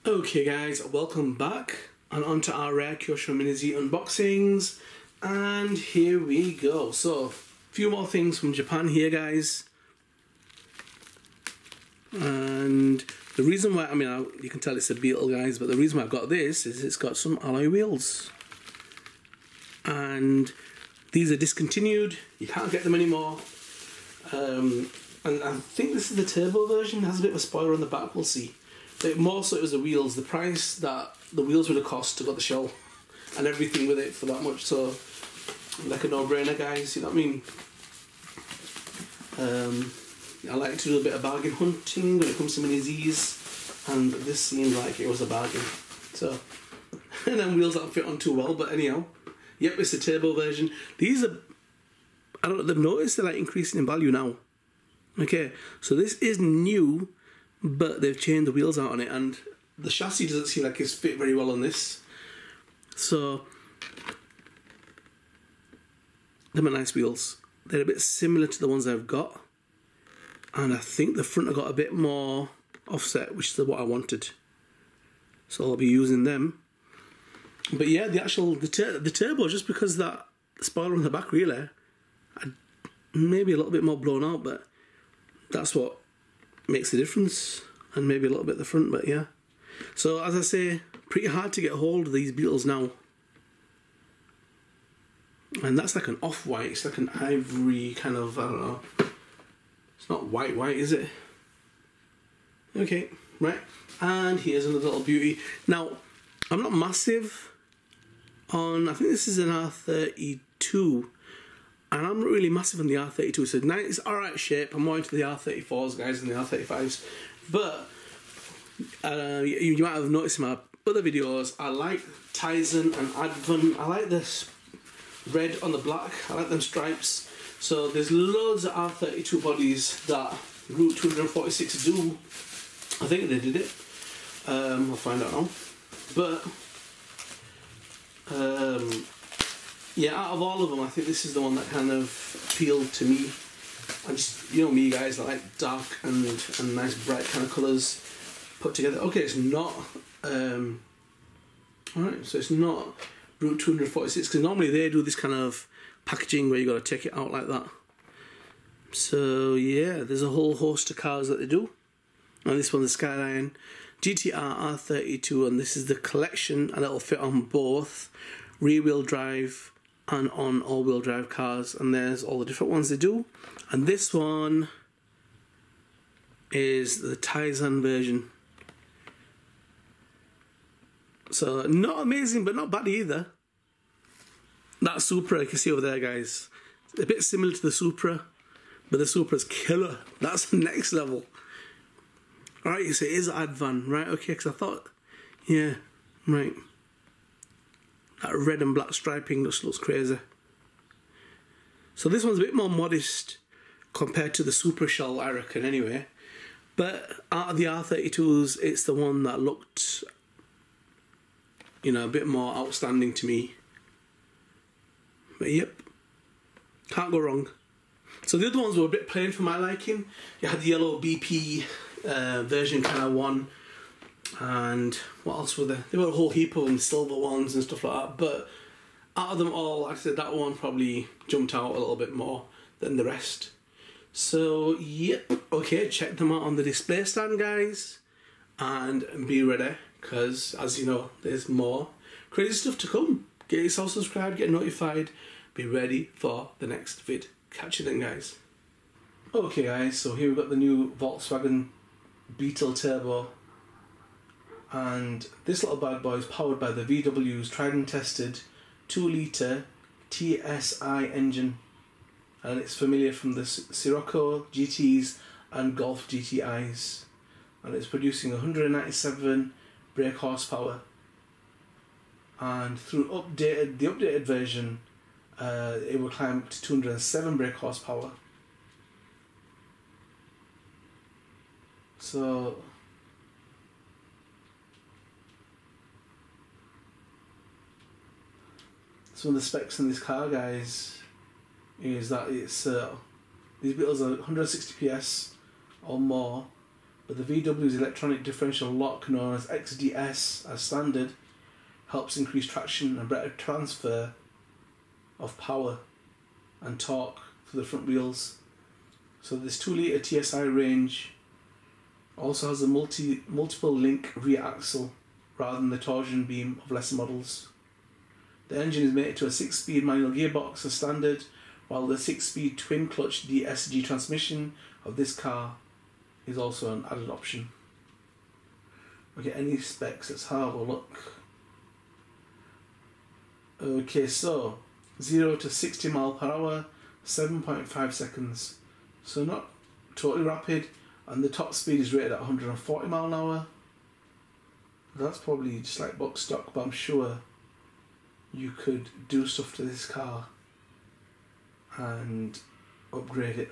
Okay guys, welcome back and onto our rare Kyosho Mini Z unboxings, and here we go. So, a few more things from Japan here guys, and the reason why, you can tell it's a Beetle guys, but the reason why I've got this is it's got some alloy wheels, and these are discontinued, you can't get them anymore, and I think this is the turbo version. It has a bit of a spoiler on the back, we'll see. But more so it was the wheels, the price that the wheels would have cost to got the shell and everything with it for that much, so like a no-brainer guys, you know what I mean? I like to do a bit of bargain hunting when it comes to Mini Z's, and this seemed like it was a bargain. So, and then wheels don't fit on too well, but anyhow, yep, it's the turbo version. These are, I don't know, they've noticed they're like increasing in value now. Okay, so this is new, but they've changed the wheels out on it, and the chassis doesn't seem like it's fit very well on this. So, them are nice wheels. They're a bit similar to the ones I've got, and I think the front have got a bit more offset, which is what I wanted. So I'll be using them. But yeah, the turbo, just because that spoiler on the back really, maybe a little bit more blown out, but that's what makes the difference, and maybe a little bit at the front, but yeah. So as I say, pretty hard to get hold of these Beetles now, and that's like an off-white, it's like an ivory kind of, I don't know, it's not white is it? Okay, right, and here's another little beauty. Now I'm not massive on, I think this is an R32, and I'm not really massive on the R32, so it's alright shape. I'm more into the R34s guys than the R35s, but you might have noticed in my other videos, I like Tyson and Advan. I like this red on the black, I like them stripes. So there's loads of R32 bodies that Route 246 do. I think they did it, I'll find out now, but yeah, out of all of them, I think this is the one that kind of appealed to me. I just, you know me guys, I like dark and nice bright kind of colours put together. Okay, it's not, alright, so it's not Route 246, because normally they do this kind of packaging where you got to take it out like that. So yeah, there's a whole host of cars that they do. And this one's the Skyline Gtr R32, and this is the collection, and it'll fit on both rear-wheel drive and on all-wheel drive cars, and there's all the different ones they do. And this one is the Tyson version. So not amazing, but not bad either. That Supra you can see over there guys, a bit similar to the Supra, but the Supra's killer. That's the next level. Alright, so it is Advan, right? Okay, because I thought, yeah, right. That red and black striping just looks crazy. So this one's a bit more modest compared to the Supra shell, I reckon, anyway. But out of the R32s, it's the one that looked, you know, a bit more outstanding to me. But yep, can't go wrong. So the other ones were a bit plain for my liking. You had the yellow BP version kind of one, and what else were there? There were a whole heap of them, silver ones and stuff like that, but out of them all, I said that one probably jumped out a little bit more than the rest. So yep, okay, check them out on the display stand guys, and be ready, because as you know, there's more crazy stuff to come. Get yourself subscribed, get notified, be ready for the next vid. Catch you then guys. Okay guys, so here we've got the new Volkswagen Beetle Turbo, and this little bad boy is powered by the VW's tried and tested 2-litre TSI engine, and it's familiar from the Sirocco GTs and Golf GTIs, and it's producing 197 brake horsepower, and through the updated version it will climb to 207 brake horsepower. So some of the specs in this car guys is that it's these Beetles are 160 PS or more, but the VW's electronic differential lock, known as XDS as standard, helps increase traction and better transfer of power and torque for the front wheels. So this 2 litre TSI range also has a multiple link rear axle rather than the torsion beam of lesser models. The engine is mated to a 6-speed manual gearbox as standard, while the 6-speed twin clutch DSG transmission of this car is also an added option. Okay, any specs, let's have a look. Okay, so 0 to 60 mph, 7.5 seconds. So not totally rapid, and the top speed is rated at 140 mph. That's probably just like box stock, but I'm sure you could do stuff to this car and upgrade it.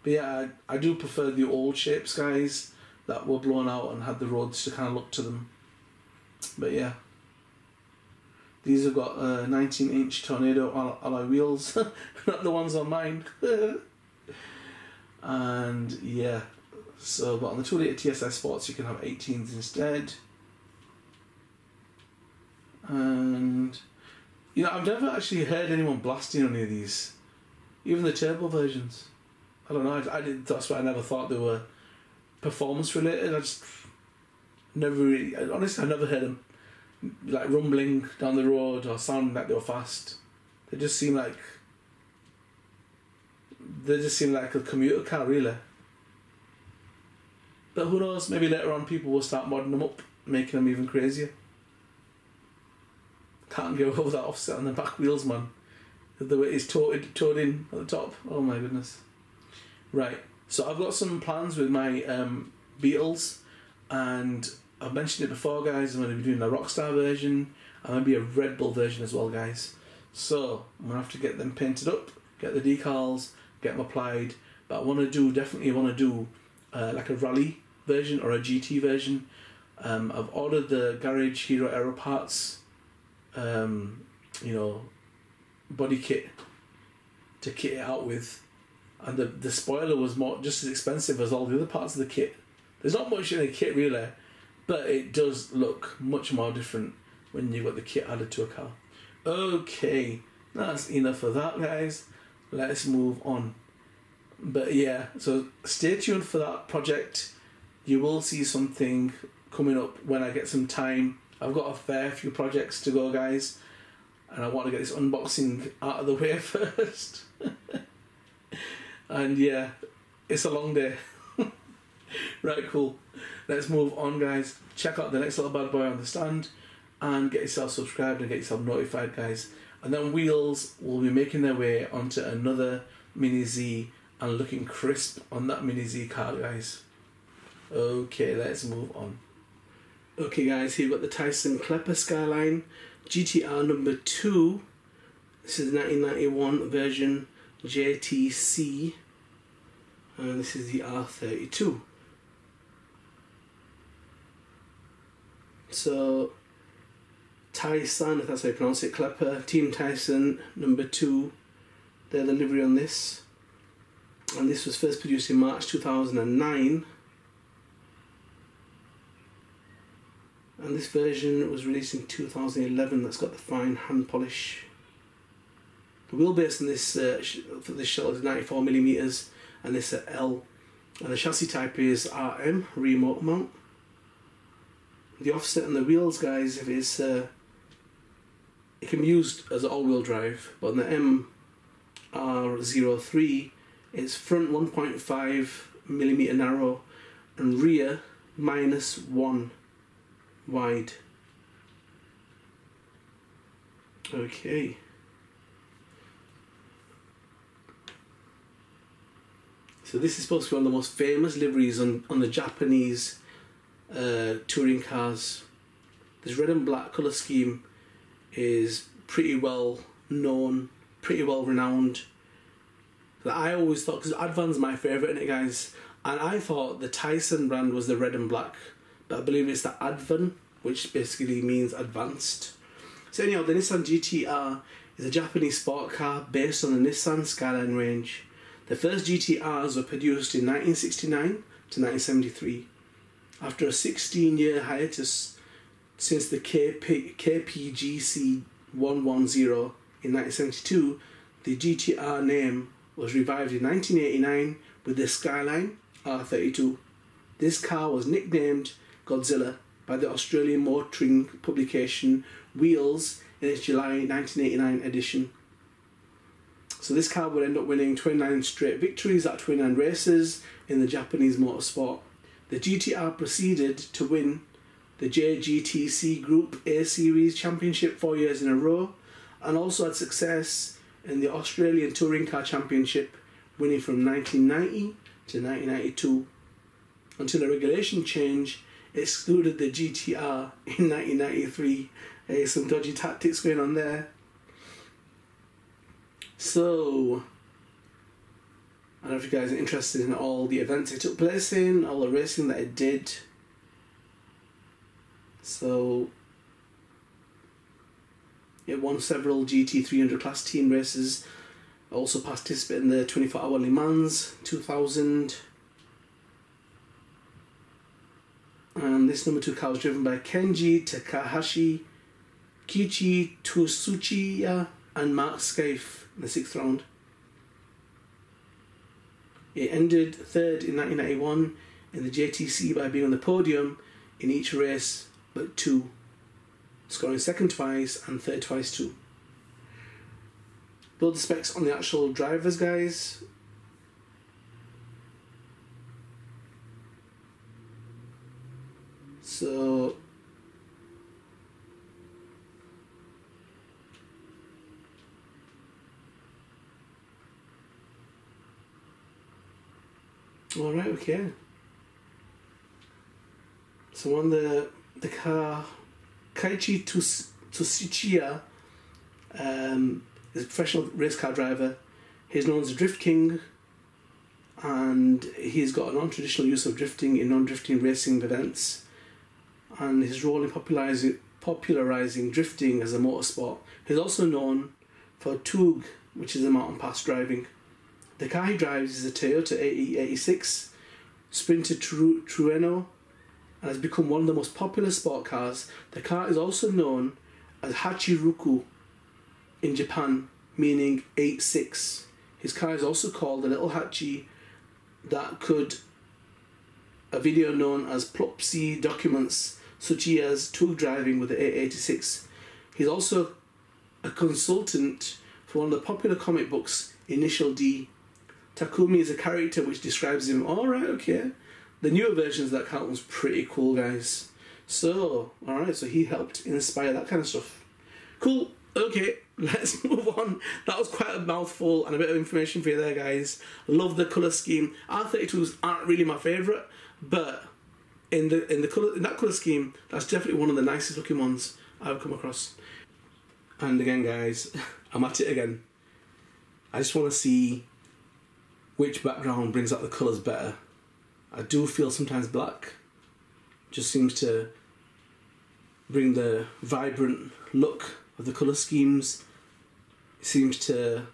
But yeah, I do prefer the old shapes, guys, that were blown out and had the roads to kind of look to them. But yeah, these have got 19-inch Tornado alloy wheels, not the ones on mine. And yeah, so but on the 2 litre TSI Sports you can have 18s instead. And you know, I've never actually heard anyone blasting any of these, even the turbo versions. I don't know. That's why I never thought they were performance related. I just never really, honestly, I never heard them like rumbling down the road or sounding like they were fast. They just seem like a commuter car, really. But who knows? Maybe later on people will start modding them up, making them even crazier. Can't go over that offset on the back wheels, man. The way it's towed in at the top. Oh my goodness. Right, so I've got some plans with my Beetles, and I've mentioned it before, guys. I'm going to be doing a Rockstar version and maybe a Red Bull version as well, guys. So I'm going to have to get them painted up, get the decals, get them applied. But definitely want to do like a rally version or a GT version. I've ordered the Garage Hero Aero Parts, you know, body kit to kit it out with. And the spoiler was just as expensive as all the other parts of the kit. There's not much in the kit really, but it does look much more different when you've got the kit added to a car. Okay, that's enough of that, guys. Let's move on. But yeah, so stay tuned for that project. You will see something coming up when I get some time. I've got a fair few projects to go, guys, and I want to get this unboxing out of the way first. And yeah, it's a long day. Right, cool. Let's move on, guys. Check out the next little bad boy on the stand and get yourself subscribed and get yourself notified, guys. And then wheels will be making their way onto another Mini Z and looking crisp on that Mini Z car, guys. Okay, let's move on. Okay, guys, here we've got the Tyson Klepper Skyline GTR number 2. This is the 1991 version JTC, and this is the R32. So Tyson, if that's how you pronounce it, Klepper, Team Tyson number 2, their livery on this, and this was first produced in March 2009, and this version was released in 2011. That's got the fine hand polish. The wheelbase on this for this shell is 94mm, and this is L, and the chassis type is RM, remote mount. The offset on the wheels, guys, if it's it can be used as all-wheel drive, but on the MR03 it's front 1.5mm narrow and rear -1 wide. Okay. So this is supposed to be one of the most famous liveries on the Japanese touring cars. This red and black colour scheme is pretty well known, pretty well renowned. I always thought, because Advan's my favourite in it, guys, and I thought the Tyson brand was the red and black, but I believe it's the Advan, which basically means advanced. So anyhow, the Nissan GTR is a Japanese sport car based on the Nissan Skyline range. The first GTRs were produced in 1969 to 1973. After a 16-year hiatus since the KPGC 110 in 1972, the GTR name was revived in 1989 with the Skyline R32. This car was nicknamed Godzilla by the Australian motoring publication Wheels in its July 1989 edition. So this car would end up winning 29 straight victories at 29 races in the Japanese motorsport. The GTR proceeded to win the JGTC Group A Series Championship 4 years in a row, and also had success in the Australian Touring Car Championship, winning from 1990 to 1992, until a regulation change excluded the GTR in 1993. Some dodgy tactics going on there. So, I don't know if you guys are interested in all the events it took place in, all the racing that it did. So, it won several GT300 class team races. Also participated in the 24-hour Le Mans 2000. And this number 2 car was driven by Kenji Takahashi, Kiichi Tsuchiya, and Mark Scaife in the 6th round. It ended 3rd in 1991 in the JTC by being on the podium in each race but 2, scoring 2nd twice and 3rd twice too. Build the specs on the actual drivers, guys. So, alright, okay. So on the car, Keiichi Tsuchiya is a professional race car driver. He's known as the Drift King, and he's got a non-traditional use of drifting in non-drifting racing events, and his role in popularising drifting as a motorsport. He's also known for Tug, which is a mountain pass driving. The car he drives is a Toyota AE86 Sprinter Trueno, and has become one of the most popular sport cars. The car is also known as Hachiruku in Japan, meaning 8.6. His car is also called the Little Hachi. That could a video known as Plopsy documents Tsuchiya's Tug driving with the 886. He's also a consultant for one of the popular comic books, Initial D. Takumi is a character which describes him. Alright, okay. The newer versions of that character was pretty cool, guys. So, alright, so he helped inspire that kind of stuff. Cool, okay, let's move on. That was quite a mouthful and a bit of information for you there, guys. Love the colour scheme. R32s aren't really my favourite, but in that colour scheme, that's definitely one of the nicest looking ones I've come across. And again, guys, I'm at it again. I just want to see which background brings out the colours better. I do feel sometimes black just seems to bring the vibrant look of the colour schemes. It seems to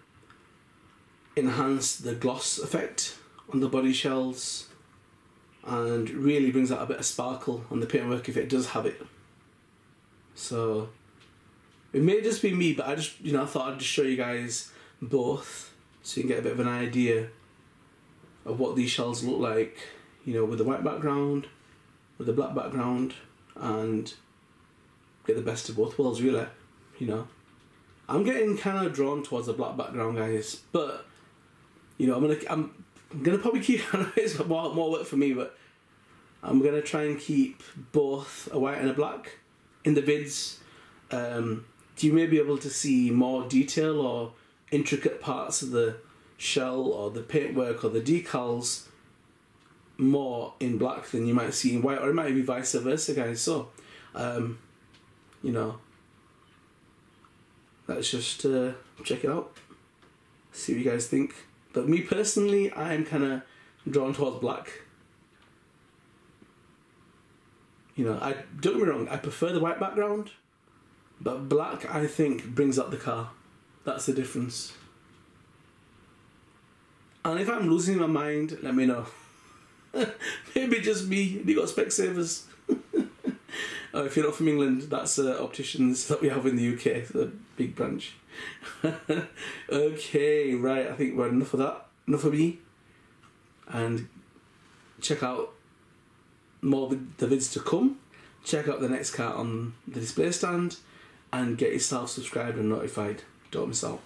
enhance the gloss effect on the body shells and really brings out a bit of sparkle on the paintwork if it does have it. So it may just be me, but I just, I thought I'd just show you guys both so you can get a bit of an idea of what these shells look like, with the white background, with the black background, and get the best of both worlds, really. I'm getting kind of drawn towards the black background, guys, but I'm gonna probably keep. I know it's more work for me, but I'm gonna try and keep both a white and a black in the vids. You may be able to see more detail or intricate parts of the shell or the paintwork or the decals more in black than you might see in white, or it might be vice versa, guys. So let's just check it out, see what you guys think. But me personally, I'm kind of drawn towards black. I don't get me wrong, I prefer the white background, but black, I think, brings up the car. That's the difference. And if I'm losing my mind, let me know. Maybe just me. You got Specsavers. If you're not from England, that's opticians that we have in the UK, the big branch. Okay, right, I think we're enough of that. Enough of me. And check out more of the vids to come. Check out the next car on the display stand. And get yourself subscribed and notified. Don't miss out.